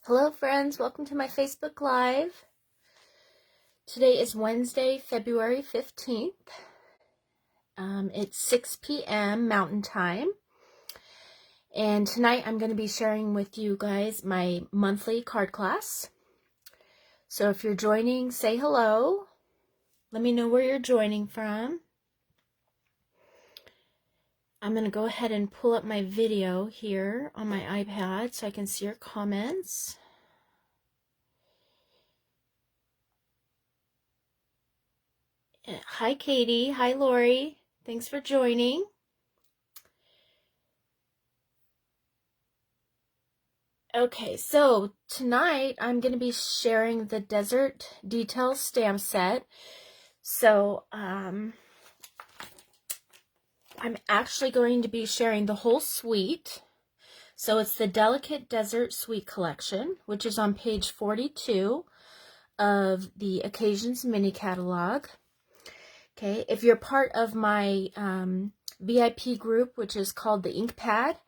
Hello friends, welcome to my Facebook Live. Today is Wednesday, February 15th. It's 6 p.m. Mountain Time. And tonight I'm going to be sharing with you guys my monthly card class. So if you're joining, say hello. Let me know where you're joining from. I'm going to go ahead and pull up my video here on my iPad so I can see your comments. Hi Katie, hi Lori, thanks for joining. Okay, so tonight I'm going to be sharing the Desert Details stamp set. So I'm actually going to be sharing the whole suite. So it's the Delicate Desert Suite Collection, which is on page 42 of the Occasions mini catalog. Okay, if you're part of my VIP group, which is called the Ink Pad,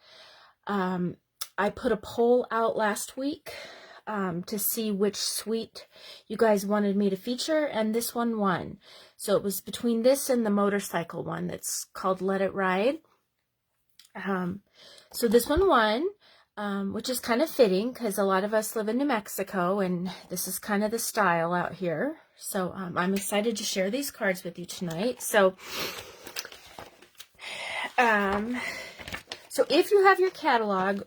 I put a poll out last week to see which suite you guys wanted me to feature, and this one won. So it was between this and the motorcycle one that's called Let It Ride. So this one won, which is kind of fitting because a lot of us live in New Mexico and this is kind of the style out here. So I'm excited to share these cards with you tonight. So if you have your catalog,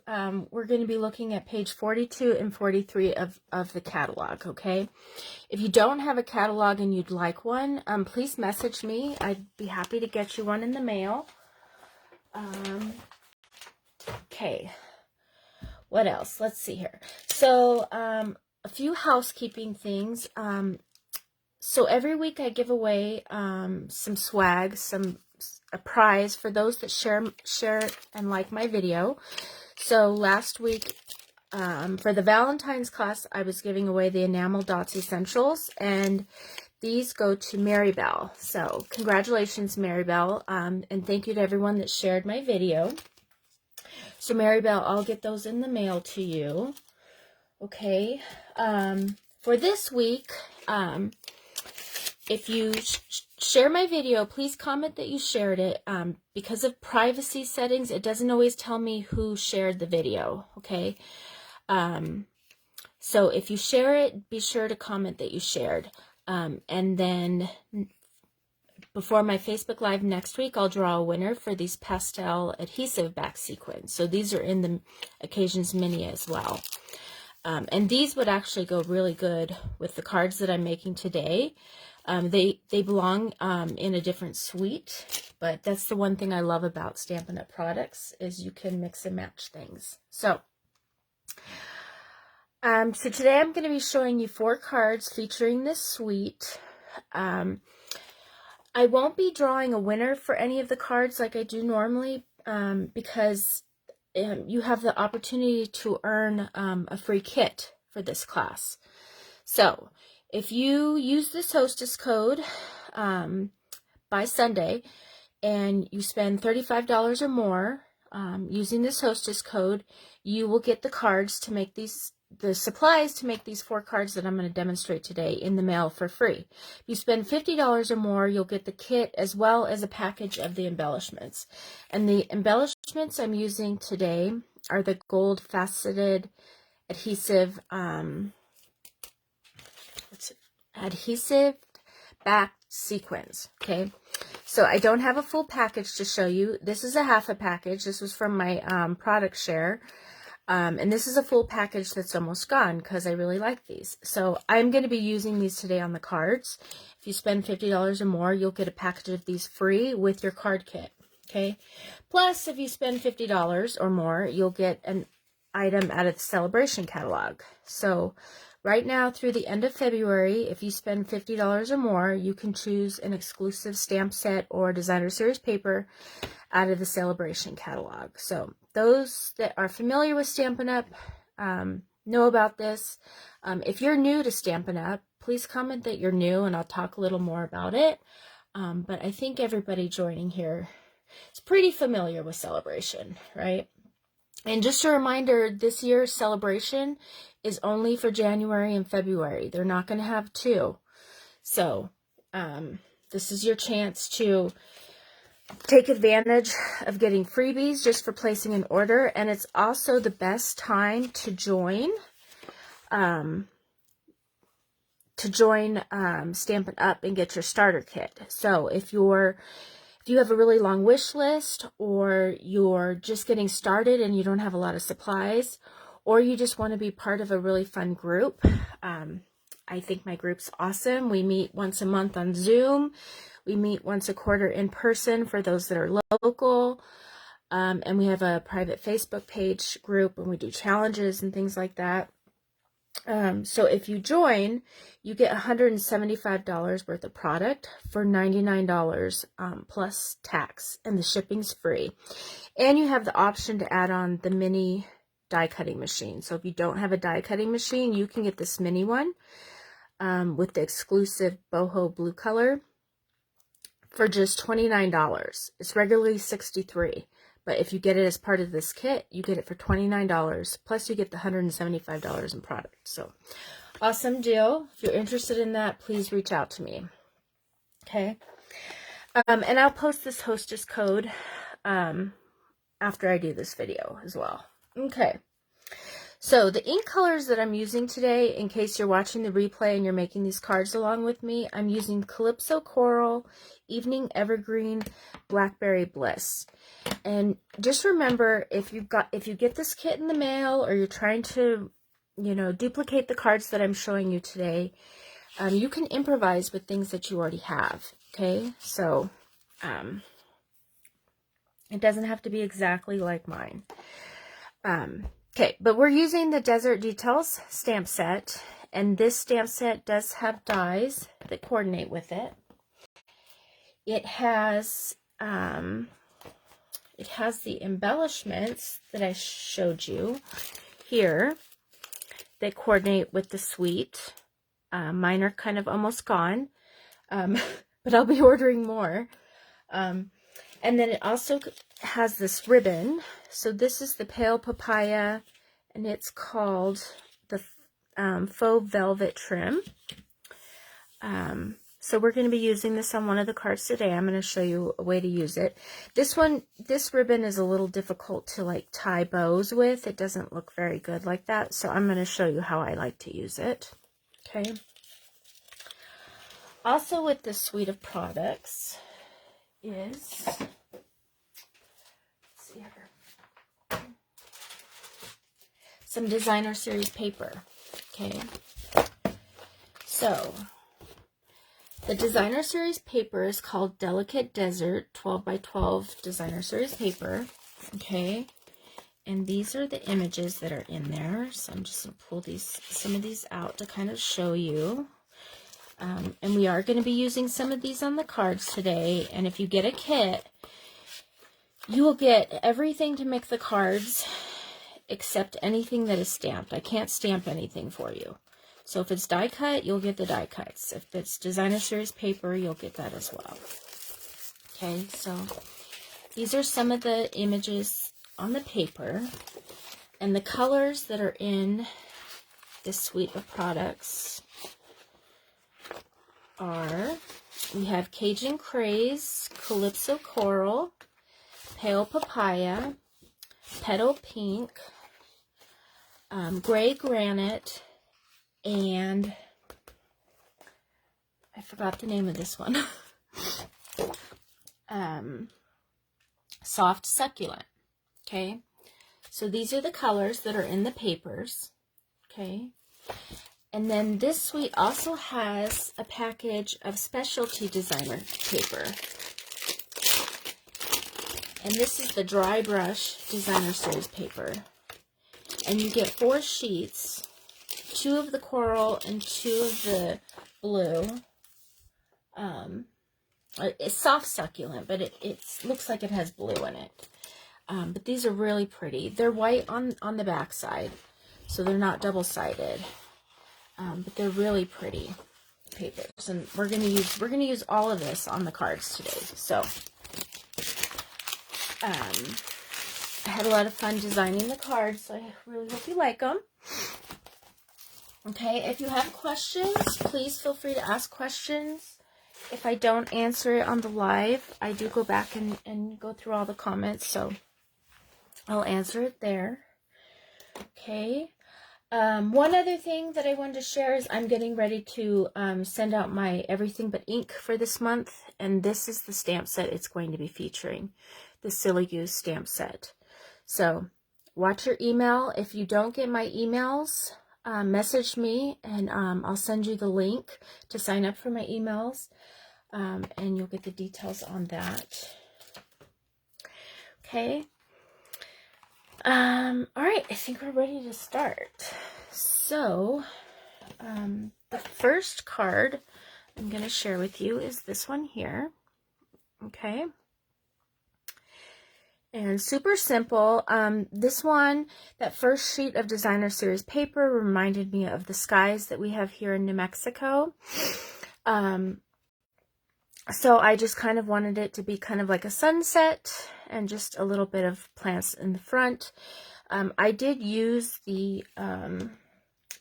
we're going to be looking at page 42 and 43 of the catalog, okay? If you don't have a catalog and you'd like one, please message me. I'd be happy to get you one in the mail. Okay, what else? Let's see here. So a few housekeeping things. So every week I give away some swag, a prize for those that share and like my video. So last week for the Valentine's class, I was giving away the Enamel Dots Essentials, and these go to Maribel. So congratulations, Maribel, and thank you to everyone that shared my video. So Maribel, I'll get those in the mail to you. Okay. For this week, if you share my video, please comment that you shared it. Because of privacy settings, it doesn't always tell me who shared the video, okay? So if you share it, be sure to comment that you shared. And then before my Facebook Live next week, I'll draw a winner for these pastel adhesive back sequins. So these are in the Occasions Mini as well. And these would actually go really good with the cards that I'm making today. They belong in a different suite, but that's the one thing I love about Stampin' Up! Products is you can mix and match things. So today I'm going to be showing you 4 cards featuring this suite. I won't be drawing a winner for any of the cards like I do normally because you have the opportunity to earn a free kit for this class. So if you use this hostess code by Sunday and you spend $35 or more using this hostess code, you will get the cards to make the supplies to make these 4 cards that I'm going to demonstrate today in the mail for free. If you spend $50 or more, you'll get the kit as well as a package of the embellishments. And the embellishments I'm using today are the gold faceted adhesive adhesive back sequins. Okay, so I don't have a full package to show you. This is a half a package. This was from my product share. And this is a full package that's almost gone because I really like these. So I'm going to be using these today on the cards. If you spend $50 or more, you'll get a package of these free with your card kit. Okay. Plus, if you spend $50 or more, you'll get an item out of the Sale-A-Bration catalog. So right now through the end of February, if you spend $50 or more, you can choose an exclusive stamp set or designer series paper out of the Sale-A-Bration catalog. So those that are familiar with Stampin' Up! Know about this. If you're new to Stampin' Up!, please comment that you're new and I'll talk a little more about it. But I think everybody joining here is pretty familiar with Sale-A-Bration, right? And just a reminder, this year's celebration is only for January and February. They're not going to have two. So this is your chance to take advantage of getting freebies just for placing an order. And it's also the best time to join Stampin' Up and get your starter kit. So if you have a really long wish list, or you're just getting started and you don't have a lot of supplies, or you just want to be part of a really fun group, I think my group's awesome. We meet once a month on Zoom. We meet once a quarter in person for those that are local. And we have a private Facebook page group, and we do challenges and things like that. So if you join, you get $175 worth of product for $99 plus tax, and the shipping's free. And you have the option to add on the mini die cutting machine. So if you don't have a die cutting machine, you can get this mini one with the exclusive boho blue color for just $29. It's regularly $63. But if you get it as part of this kit, you get it for $29, plus you get the $175 in product. So, awesome deal. If you're interested in that, please reach out to me. Okay? And I'll post this hostess code after I do this video as well. Okay. So, the ink colors that I'm using today, in case you're watching the replay and you're making these cards along with me, I'm using Calypso Coral, Evening Evergreen, Blackberry Bliss. And just remember, if you get this kit in the mail, or you're trying to, duplicate the cards that I'm showing you today, you can improvise with things that you already have. Okay, so it doesn't have to be exactly like mine. Okay, but we're using the Desert Details stamp set, and this stamp set does have dies that coordinate with it. It has the embellishments that I showed you here that coordinate with the suite. Mine are kind of almost gone, but I'll be ordering more. And then it also has this ribbon. So this is the Pale Papaya, and it's called the Faux Velvet Trim. So we're going to be using this on one of the cards today. I'm going to show you a way to use it. This ribbon is a little difficult to like tie bows with. It doesn't look very good like that. So I'm going to show you how I like to use it. Okay. Also with this suite of products is, let's see here, some designer series paper. Okay. So the designer series paper is called Delicate Desert 12 by 12 designer series paper. Okay. And these are the images that are in there. So I'm just going to pull some of these out to kind of show you. And we are going to be using some of these on the cards today. And if you get a kit, you will get everything to make the cards except anything that is stamped. I can't stamp anything for you. So if it's die cut, you'll get the die cuts. If it's designer series paper, you'll get that as well. Okay, so these are some of the images on the paper. And the colors that are in this suite of products are, we have Cajun Craze, Calypso Coral, Pale Papaya, Petal Pink, Gray Granite, and I forgot the name of this one. Soft Succulent. Okay, so these are the colors that are in the papers. Okay, and then this suite also has a package of specialty designer paper. And this is the dry brush designer series paper. And you get 4 sheets, 2 of the coral and 2 of the blue. It's soft succulent, but it looks like it has blue in it. But these are really pretty. They're white on the back side, so they're not double-sided. But they're really pretty papers, and we're gonna use all of this on the cards today. So I had a lot of fun designing the cards, so I really hope you like them. Okay, if you have questions, please feel free to ask questions. If I don't answer it on the live, I do go back and go through all the comments, so I'll answer it there. Okay. One other thing that I wanted to share is I'm getting ready to send out my Everything But Ink for this month, and this is the stamp set it's going to be featuring, the Silly Goose stamp set. So watch your email. If you don't get my emails, message me, and I'll send you the link to sign up for my emails, and you'll get the details on that. Okay. All right, I think we're ready to start. So, the first card I'm going to share with you is this one here. Okay. And super simple. This one, that first sheet of designer series paper reminded me of the skies that we have here in New Mexico. So I just kind of wanted it to be kind of like a sunset and just a little bit of plants in the front. I did use the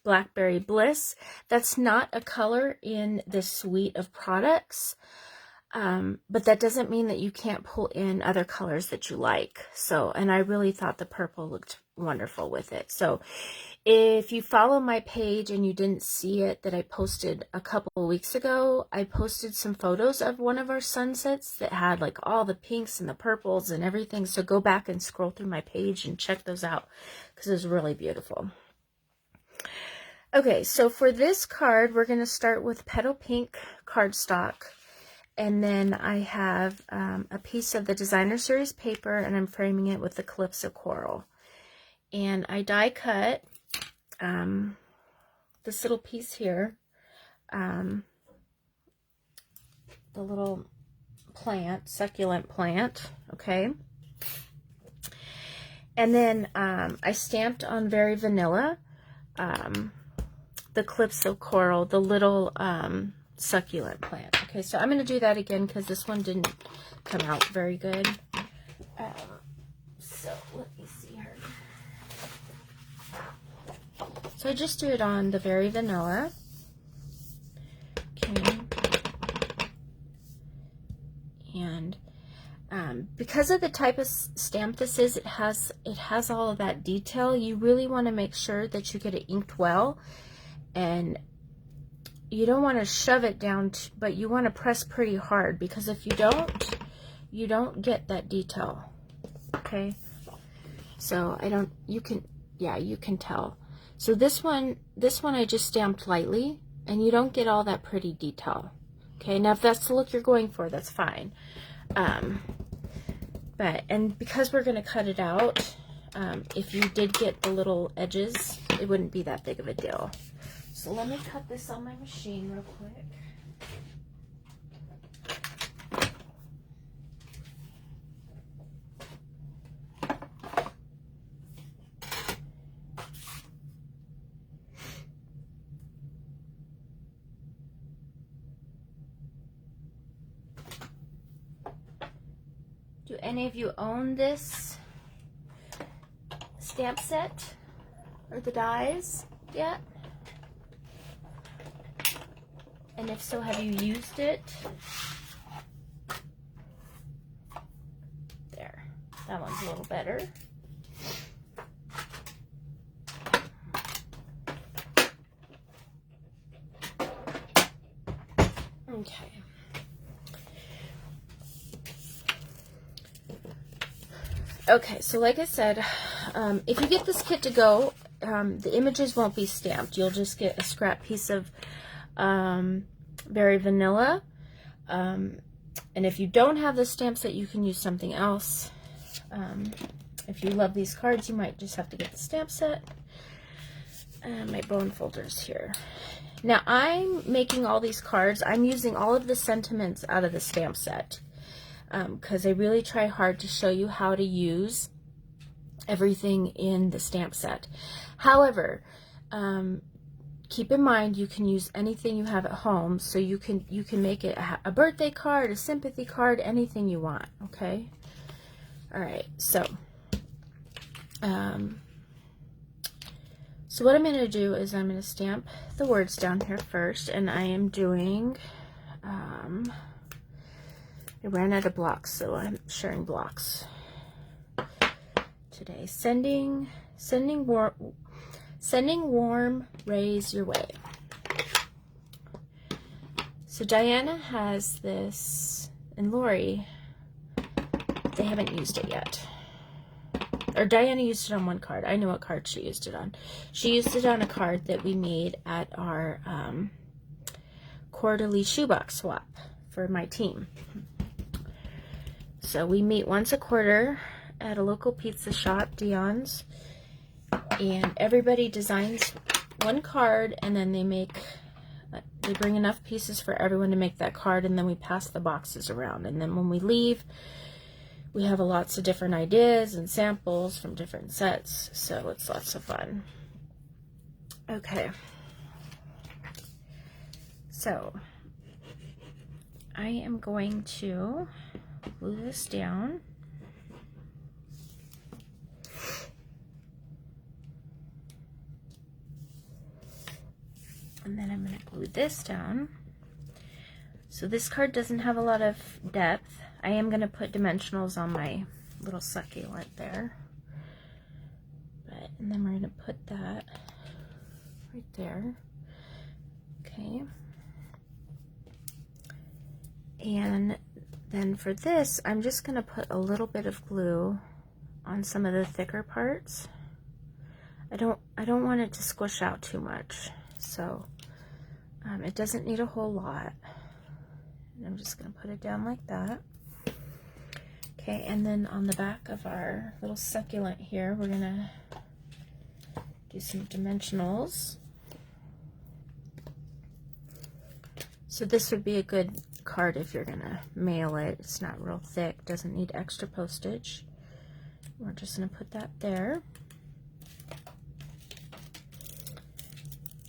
Blackberry Bliss. That's not a color in this suite of products, but that doesn't mean that you can't pull in other colors that you like. So, and I really thought the purple looked wonderful with it. So if you follow my page and you didn't see it that I posted a couple of weeks ago, I posted some photos of one of our sunsets that had like all the pinks and the purples and everything. So go back and scroll through my page and check those out because it was really beautiful. Okay, so for this card, we're going to start with Petal Pink cardstock. And then I have a piece of the designer series paper, and I'm framing it with the Calypso Coral. And I die cut this little piece here, the little plant, succulent plant, okay? And then I stamped on Very Vanilla the Calypso Coral, the little succulent plant. Okay, so I'm going to do that again because this one didn't come out very good. So let me see here. So I just do it on the Very Vanilla. Okay. And because of the type of stamp this is, it has all of that detail. You really want to make sure that you get it inked well, and you don't want to shove it down, but you want to press pretty hard, because if you don't get that detail. Okay. So you can tell. So this one I just stamped lightly, and you don't get all that pretty detail. Okay, now if that's the look you're going for, that's fine. And because we're going to cut it out, if you did get the little edges, it wouldn't be that big of a deal. So let me cut this on my machine real quick. Do any of you own this stamp set or the dies yet? And if so, have you used it? There, that one's a little better. Okay. Okay, so like I said, if you get this kit to go, the images won't be stamped. You'll just get a scrap piece of Very Vanilla. And if you don't have the stamp set, you can use something else. If you love these cards, you might just have to get the stamp set. And my bone folders here. Now, I'm making all these cards. I'm using all of the sentiments out of the stamp set, because I really try hard to show you how to use everything in the stamp set. However, keep in mind you can use anything you have at home, so you can make it a birthday card, a sympathy card, anything you want. Okay. All right. So So what I'm going to do is I'm going to stamp the words down here first, and I am doing, I ran out of blocks, so I'm sharing blocks today. Sending warm rays your way. So Diana has this, and Lori, they haven't used it yet. Or Diana used it on one card. I know what card she used it on. She used it on a card that we made at our quarterly shoebox swap for my team. So we meet once a quarter at a local pizza shop, Dion's, and everybody designs one card, and then they bring enough pieces for everyone to make that card, and then we pass the boxes around. And then when we leave, we have lots of different ideas and samples from different sets, so it's lots of fun. Okay, so I am going to glue this down. And then I'm going to glue this down. So this card doesn't have a lot of depth. I am going to put dimensionals on my little succulent there. And then we're going to put that right there. Okay. And then for this, I'm just going to put a little bit of glue on some of the thicker parts. I don't want it to squish out too much. So it doesn't need a whole lot. And I'm just going to put it down like that. Okay, and then on the back of our little succulent here, we're going to do some dimensionals. So this would be a good card if you're going to mail it. It's not real thick, doesn't need extra postage. We're just going to put that there.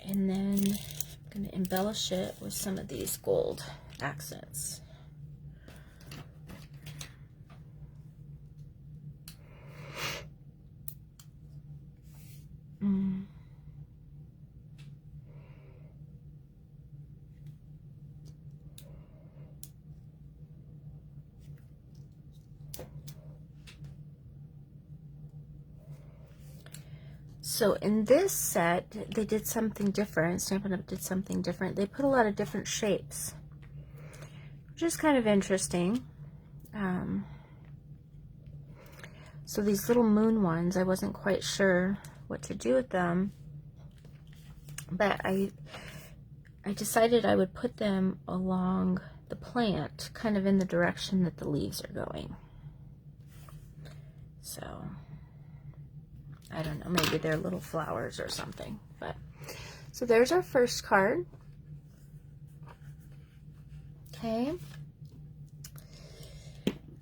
And then I'm going to embellish it with some of these gold accents. So in this set, they did something different. Stampin' Up did something different. They put a lot of different shapes, which is kind of interesting. So these little moon ones, I wasn't quite sure what to do with them, but I decided I would put them along the plant, kind of in the direction that the leaves are going. So I don't know, maybe they're little flowers or something. But so there's our first card. Okay.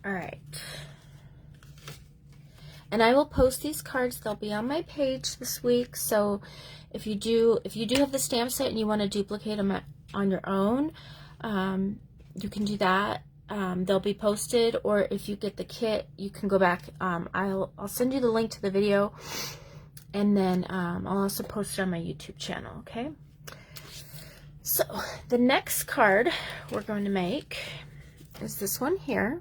All right. And I will post these cards. They'll be on my page this week. So if you do have the stamp set and you want to duplicate them on your own, you can do that. They'll be posted, or if you get the kit, you can go back. I'll send you the link to the video, and then I'll also post it on my YouTube channel. Okay. So the next card we're going to make is this one here.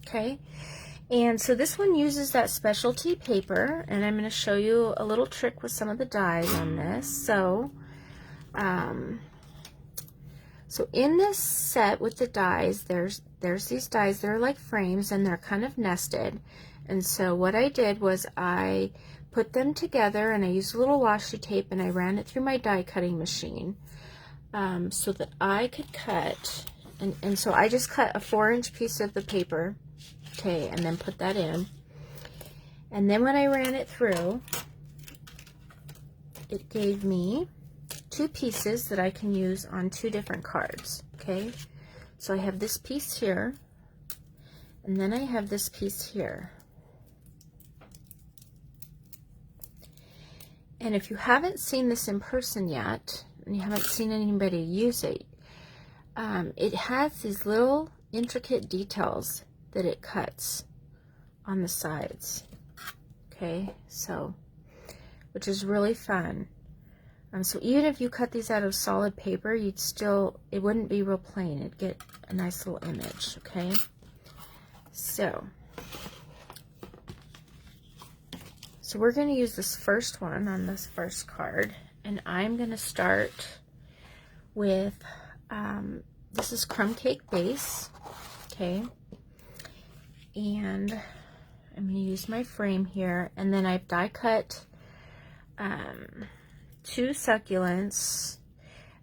Okay, and so this one uses that specialty paper, and I'm going to show you a little trick with some of the dies on this. So, so in this set with the dies, there's these dies that are like frames, and they're kind of nested. And so what I did was I put them together, and I used a little washi tape, and I ran it through my die cutting machine so that I could cut. And so I just cut a 4-inch piece of the paper. Okay, and then put that in. And then when I ran it through, it gave me 2 pieces that I can use on 2 different cards. Okay, so I have this piece here, and then I have this piece here. And if you haven't seen this in person yet, and you haven't seen anybody use it, it has these little intricate details that it cuts on the sides. Okay, so, which is really fun. So even if you cut these out of solid paper, you'd still, it wouldn't be real plain. It'd get a nice little image, okay? So we're going to use this first one on this first card, and I'm going to start with, this is Crumb Cake Base, okay? And I'm going to use my frame here, and then I've die cut 2 succulents.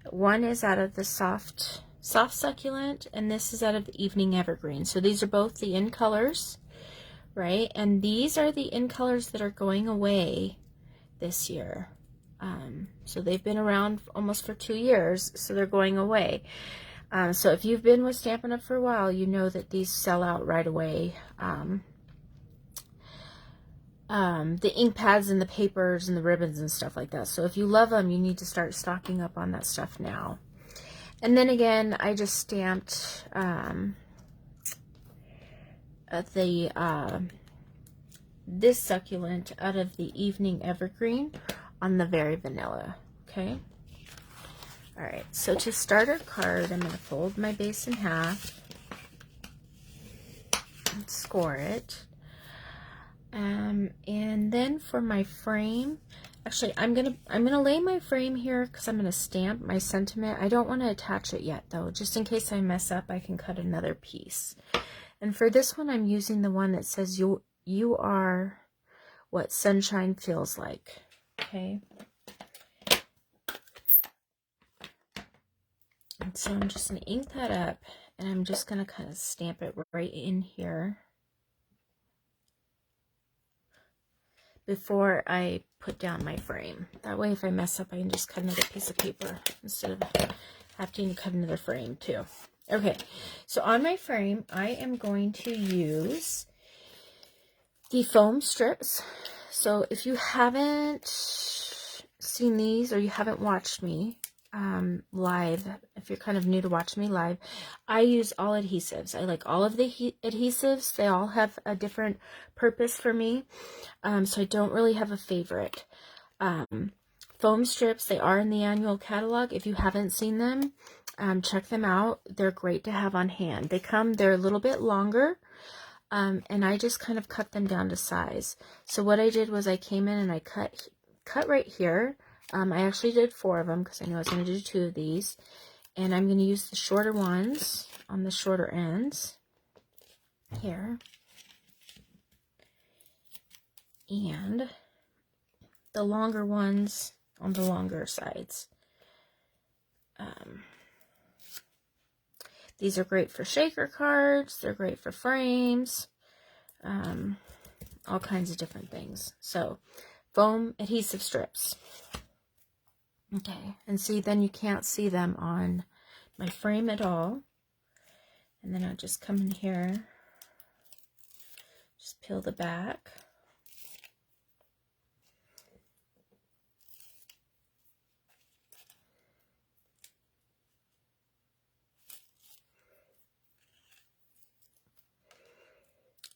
One is out of the soft succulent, and this is out of the evening evergreen. So these are both the in colors, right? And these are the in colors that are going away this year. So they've been around almost for 2 years, so they're going away. So if you've been with Stampin' Up! For a while, you know that these sell out right away. The ink pads and the papers and the ribbons and stuff like that. So if you love them, you need to start stocking up on that stuff now. And then again, I just stamped this succulent out of the evening evergreen on the very vanilla. Okay. All right. So to start our card, I'm going to fold my base in half and score it. And then for my frame, actually I'm gonna lay my frame here because I'm gonna stamp my sentiment. I don't want to attach it yet though, just in case I mess up. I can cut another piece. And for this one, I'm using the one that says you are what sunshine feels like. Okay. And so I'm just gonna ink that up, and I'm just gonna kind of stamp it right in here before I put down my frame. That way if I mess up, I can just cut another piece of paper instead of having to cut another frame too. Okay, so on my frame, I am going to use the foam strips. So if you haven't seen these or you haven't watched me live, if you're kind of new to watch me live, I use all adhesives. I like all of the adhesives. They all have a different purpose for me. So I don't really have a favorite. Foam strips, they are in the annual catalog. If you haven't seen them, check them out. They're great to have on hand. They're a little bit longer, and I just kind of cut them down to size. So what I did was I came in and I cut right here. I actually did 4 of them because I know I was going to do 2 of these. And I'm going to use the shorter ones on the shorter ends here. And the longer ones on the longer sides. These are great for shaker cards. They're great for frames. All kinds of different things. So, foam adhesive strips. Okay, and see, then you can't see them on my frame at all. And then I'll just come in here, just peel the back.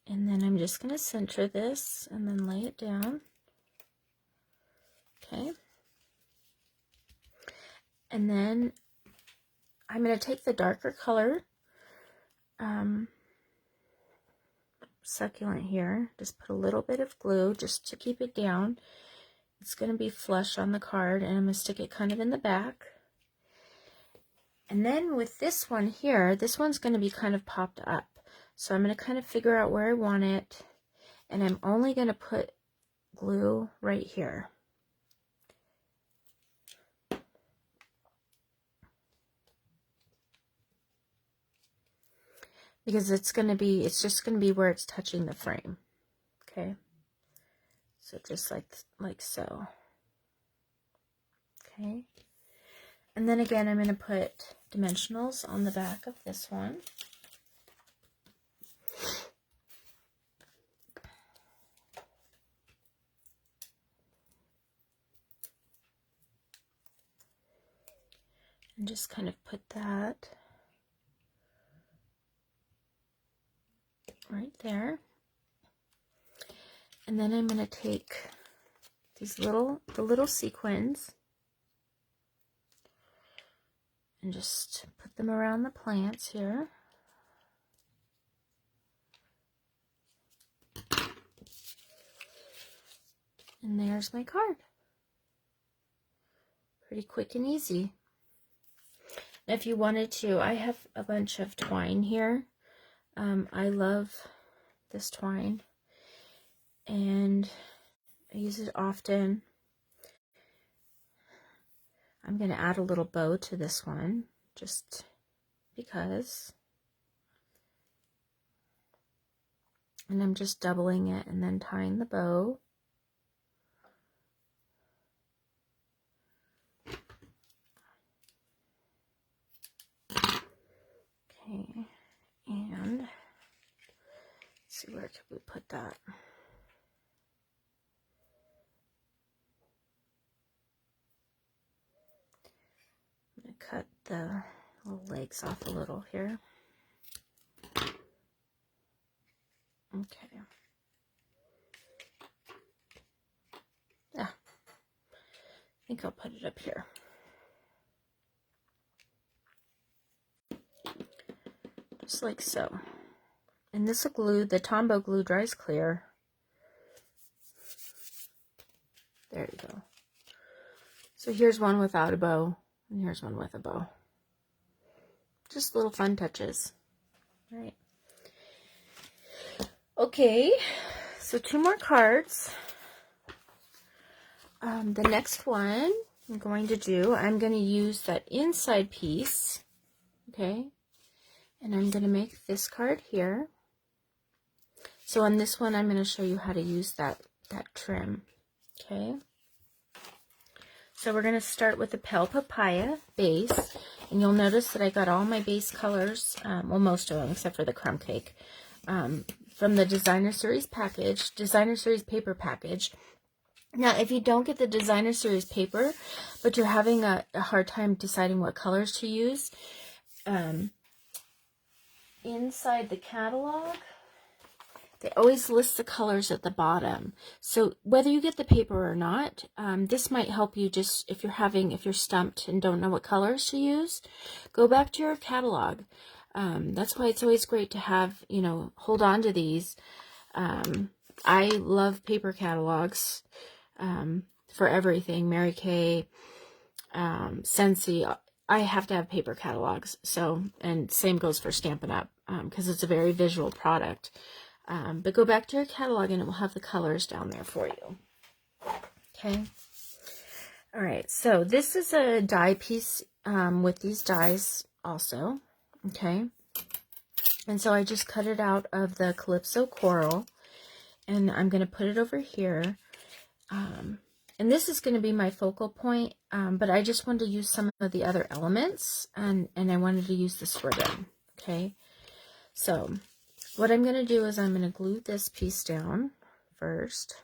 And then I'm just going to center this and then lay it down. Okay. And then I'm going to take the darker color succulent here, just put a little bit of glue just to keep it down. It's going to be flush on the card, and I'm going to stick it kind of in the back. And then with this one here, this one's going to be kind of popped up. So I'm going to kind of figure out where I want it, and I'm only going to put glue right here. Because it's just going to be where it's touching the frame. Okay. So just like so. Okay. And then again, I'm going to put dimensionals on the back of this one. And just kind of put that right there. And then I'm going to take these little sequins and just put them around the plants here. And there's my card. Pretty quick and easy. If you wanted to, I have a bunch of twine here. I love this twine and I use it often. I'm going to add a little bow to this one just because. And I'm just doubling it and then tying the bow. Okay, and let's see, where could we put that? I'm going to cut the little legs off a little here. Okay. Yeah, I think I'll put it up here. Just like so. And this will glue, the Tombow glue dries clear. There you go. So here's one without a bow, and here's one with a bow. Just little fun touches. All right. Okay, so 2 more cards. The next one I'm going to use that inside piece, okay, and I'm going to make this card here. So on this one, I'm going to show you how to use that trim, okay. So we're going to start with the Pale Papaya base, and you'll notice that I got all my base colors, well, most of them except for the crumb cake, from the Designer Series package, Designer Series paper package. Now, if you don't get the Designer Series paper, but you're having a hard time deciding what colors to use, inside the catalog, they always list the colors at the bottom. So whether you get the paper or not, this might help you just if you're stumped and don't know what colors to use, go back to your catalog. That's why it's always great to have, hold on to these. I love paper catalogs for everything. Mary Kay, Scentsy, I have to have paper catalogs. So, and same goes for Stampin' Up, because it's a very visual product. But go back to your catalog and it will have the colors down there for you. Okay. All right. So this is a die piece with these dies also. Okay. And so I just cut it out of the Calypso Coral and I'm going to put it over here. And this is going to be my focal point, but I just wanted to use some of the other elements and I wanted to use this ribbon. Okay. So what I'm going to do is I'm going to glue this piece down first,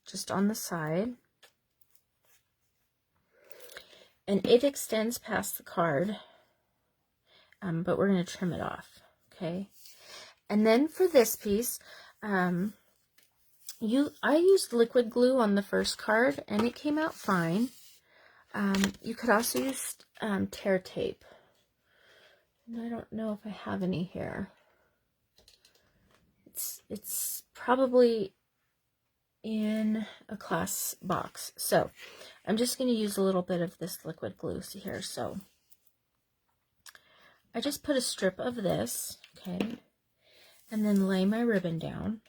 just on the side. And it extends past the card, but we're going to trim it off, okay? And then for this piece, I used liquid glue on the first card, and it came out fine. You could also use tear tape. And I don't know if I have any here. It's probably in a class box. So I'm just going to use a little bit of this liquid glue here. So I just put a strip of this, okay, and then lay my ribbon down.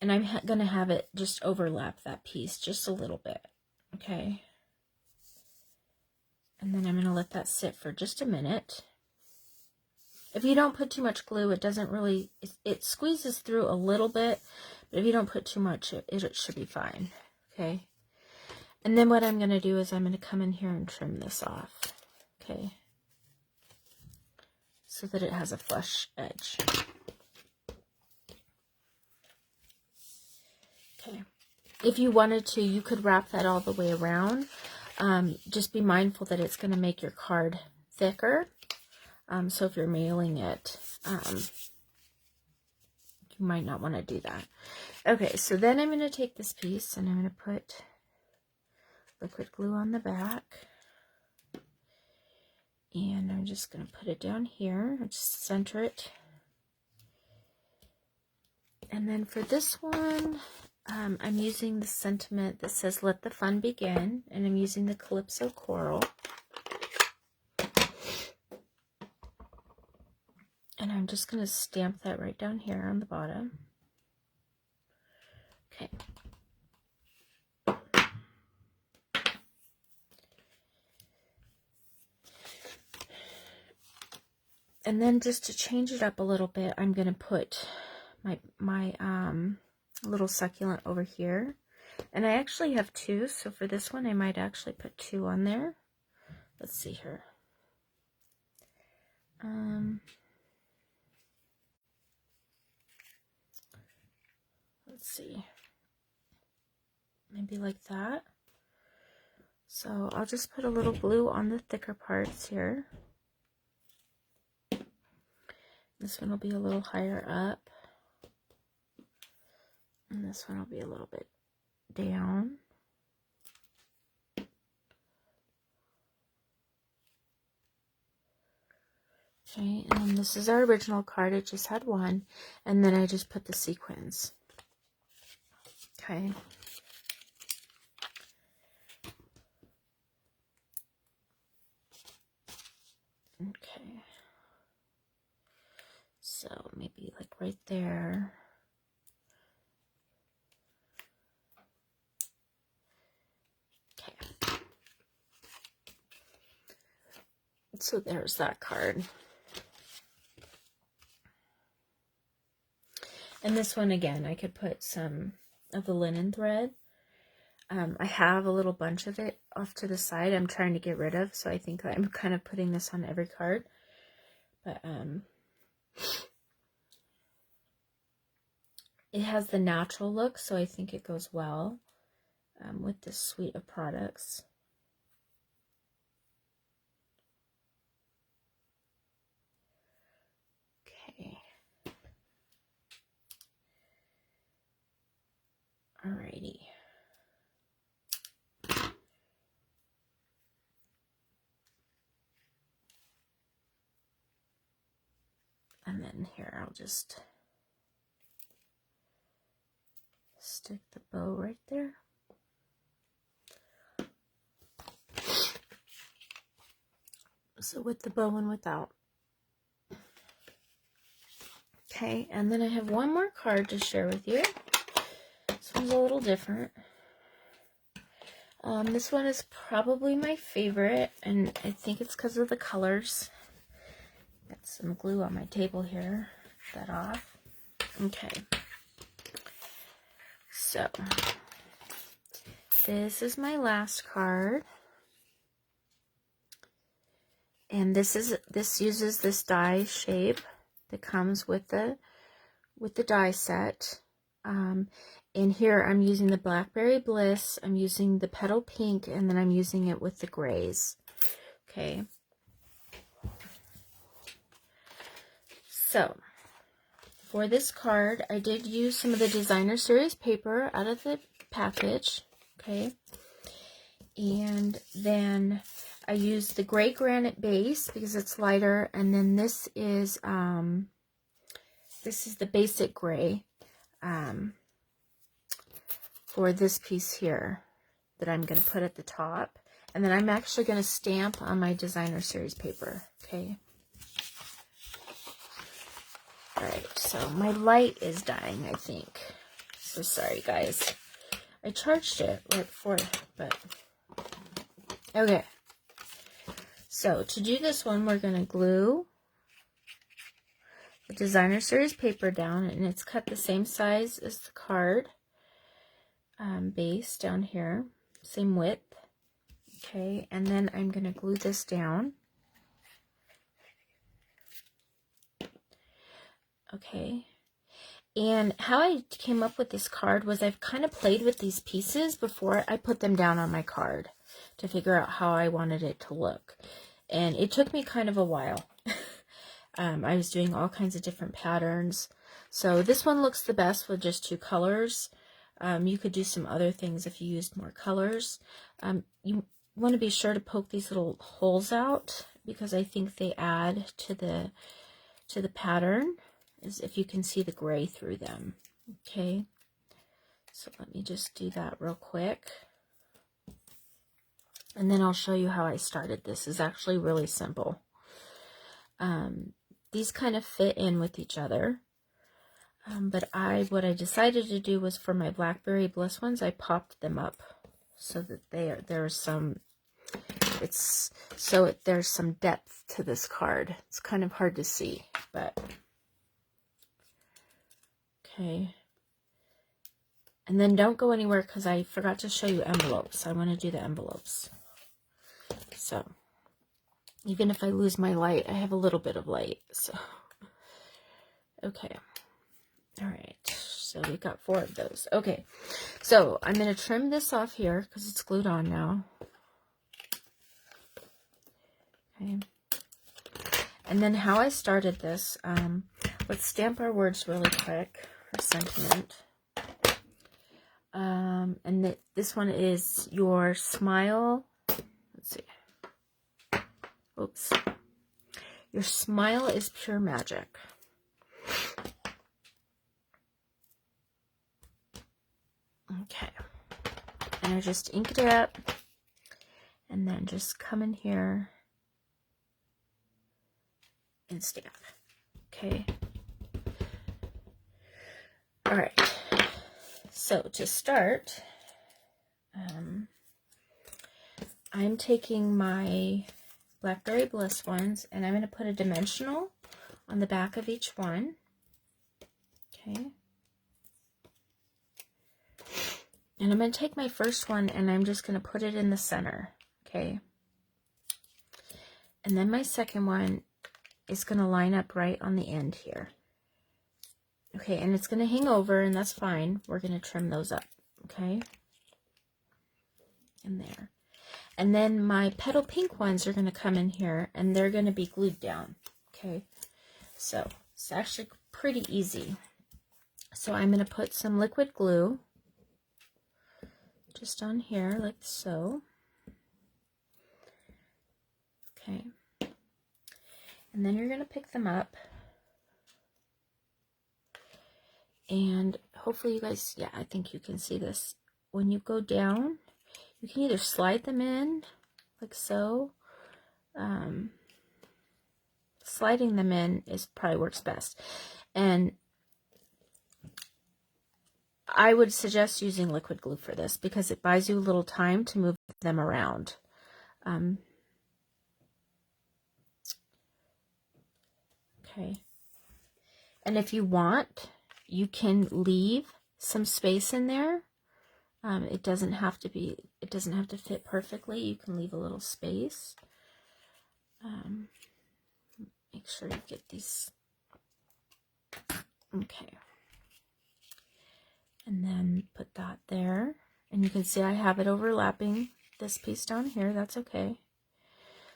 And I'm going to have it just overlap that piece just a little bit, okay? And then I'm going to let that sit for just a minute. If you don't put too much glue, it doesn't really, it squeezes through a little bit, but if you don't put too much, it should be fine, okay? And then what I'm going to do is I'm going to come in here and trim this off, okay? So that it has a flush edge. Okay. If you wanted to, you could wrap that all the way around. Just be mindful that it's going to make your card thicker. So if you're mailing it, you might not want to do that. Okay, so then I'm going to take this piece and I'm going to put liquid glue on the back. And I'm just going to put it down here. I'll just center it. And then for this one, I'm using the sentiment that says, "Let the fun begin." And I'm using the Calypso Coral. And I'm just going to stamp that right down here on the bottom. Okay. And then just to change it up a little bit, I'm going to put my little succulent over here. And I actually have two, so for this one I might actually put two on there. Let's see here. Let's see. Maybe like that. So I'll just put a little blue on the thicker parts here. This one will be a little higher up. And this one will be a little bit down. Okay, and then this is our original card. It just had one. And then I just put the sequins. Okay. Okay. So maybe like right there. Okay. So there's that card. And this one again, I could put some of the linen thread. I have a little bunch of it off to the side I'm trying to get rid of, so I think I'm kind of putting this on every card. But it has the natural look, so I think it goes well with this suite of products. Okay. Alrighty. And then here I'll just stick the bow right there. So with the bow and without. Okay, and then I have one more card to share with you. This one's a little different. This one is probably my favorite, and I think it's because of the colors. Got some glue on my table here. Get that off. Okay. So, this is my last card. And this uses this die shape that comes with the die set. In here I'm using the Blackberry Bliss, I'm using the Petal Pink, and then I'm using it with the grays. Okay. So, for this card, I did use some of the designer series paper out of the package. Okay. And then I used the gray granite base because it's lighter, and then this is the basic gray for this piece here that I'm going to put at the top, and then I'm actually going to stamp on my designer series paper. Okay. All right. So my light is dying, I think. So sorry, guys. I charged it right before, but okay. So to do this one, we're going to glue the designer series paper down, and it's cut the same size as the card base down here, same width. Okay, and then I'm going to glue this down. Okay, and how I came up with this card was I've kind of played with these pieces before I put them down on my card to figure out how I wanted it to look. And it took me kind of a while. I was doing all kinds of different patterns. So this one looks the best with just 2 colors. You could do some other things if you used more colors. You want to be sure to poke these little holes out because I think they add to the pattern, as if you can see the gray through them. Okay, so let me just do that real quick. And then I'll show you how I started. This is actually really simple. These kind of fit in with each other. But what I decided to do was for my Blackberry Bliss ones, I popped them up so that there's some depth to this card. It's kind of hard to see, but okay. And then don't go anywhere because I forgot to show you envelopes. I want to do the envelopes. So even if I lose my light, I have a little bit of light. So okay. All right, so we got 4 of those. Okay, so I'm going to trim this off here because it's glued on now. Okay, and then how I started this, let's stamp our words really quick, or sentiment. And this one is your smile. Let's see. Oops. Your smile is pure magic. Okay, and I just inked it up, and then just come in here and stamp. Okay. All right. So to start, I'm taking my Blackberry Bliss ones, and I'm going to put a dimensional on the back of each one. Okay. And I'm going to take my first one and I'm just going to put it in the center, okay? And then my second one is going to line up right on the end here. Okay, and it's going to hang over, and that's fine. We're going to trim those up, okay? And there. And then my petal pink ones are going to come in here, and they're going to be glued down, okay? So it's actually pretty easy. So I'm going to put some liquid glue just on here, like so. Okay. And then you're going to pick them up. And hopefully you guys, yeah, I think you can see this. When you go down, you can either slide them in, like so. Sliding them in probably works best. And I would suggest using liquid glue for this because it buys you a little time to move them around. Okay. And if you want, you can leave some space in there. It doesn't have to fit perfectly. You can leave a little space. Make sure you get these. Okay. And then put that there. And you can see I have it overlapping this piece down here. That's okay.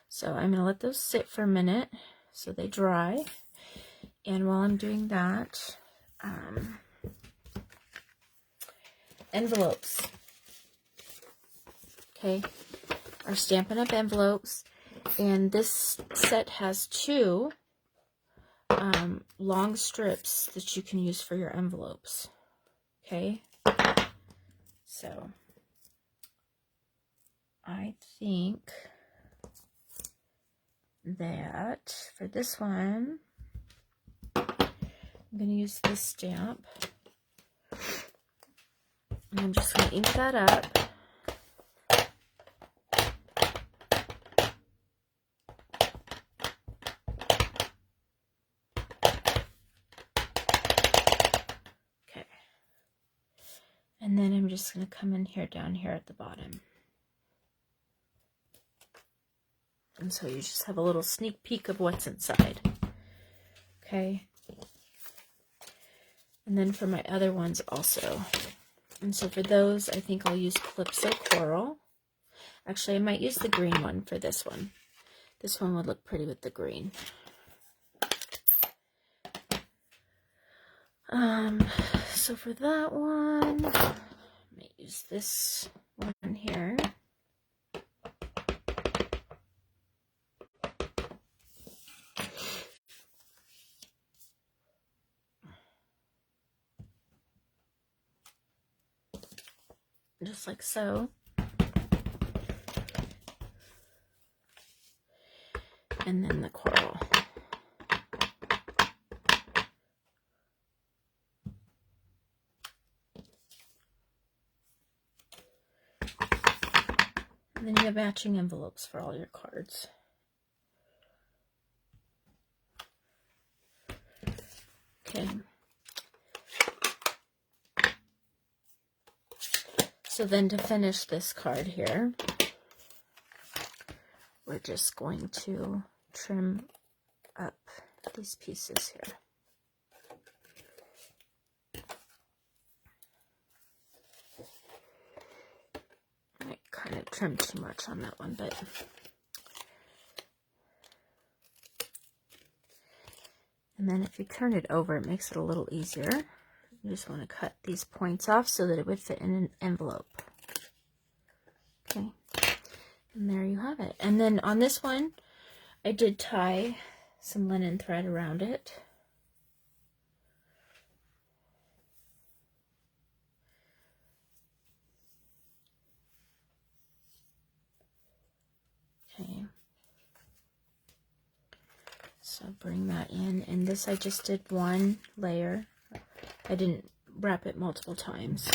So I'm going to let those sit for a minute so they dry. And while I'm doing that, envelopes. Okay. Our Stampin' Up! Envelopes. And this set has 2 long strips that you can use for your envelopes. Okay, so I think that for this one, I'm going to use this stamp. And I'm just going to ink that up. And then I'm just going to come in here, down here at the bottom. And so you just have a little sneak peek of what's inside. Okay. And then for my other ones also. And so for those, I think I'll use Calypso Coral. Actually, I might use the green one for this one. This one would look pretty with the green. So for that one, I'm gonna use this one here. Just like so. And then the coral. And then you have matching envelopes for all your cards. Okay. So then to finish this card here, we're just going to trim up these pieces here. I kind of trimmed too much on that one, but and then if you turn it over, it makes it a little easier. You just want to cut these points off so that it would fit in an envelope. Okay, and there you have it. And then on this one, I did tie some linen thread around it. Okay. So bring that in, and this I just did one layer. I didn't wrap it multiple times.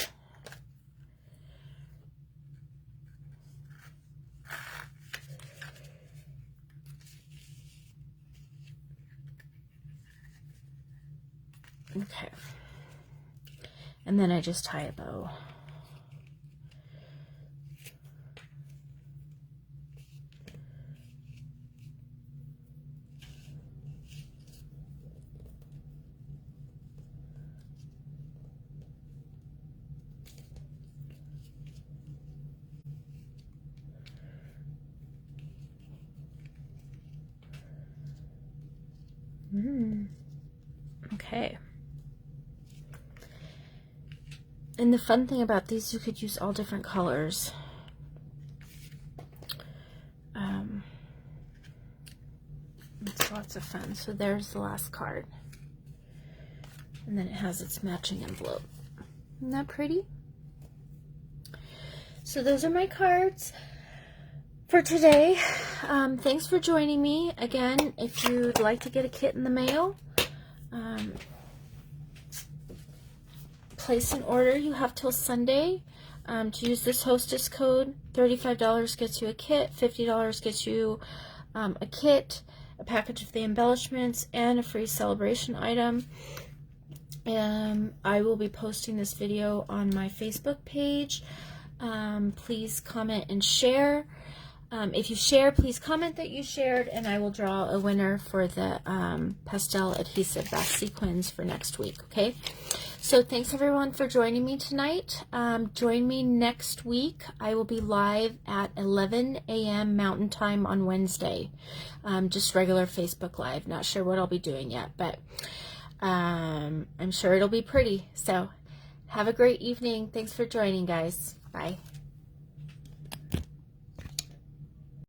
Okay. And then I just tie a bow. Okay. And the fun thing about these, you could use all different colors. It's lots of fun. So there's the last card. And then it has its matching envelope. Isn't that pretty? So those are my cards for today. Thanks for joining me. Again, if you'd like to get a kit in the mail, place an order. You have till Sunday to use this hostess code. $35 gets you a kit, $50 gets you a kit, a package of the embellishments, and a free Sale-A-Bration item. I will be posting this video on my Facebook page. Please comment and share. If you share, please comment that you shared, and I will draw a winner for the pastel adhesive back sequins for next week, okay? So thanks everyone for joining me tonight. Join me next week. I will be live at 11 a.m. Mountain Time on Wednesday. Just regular Facebook Live. Not sure what I'll be doing yet, but I'm sure it'll be pretty. So have a great evening. Thanks for joining, guys. Bye.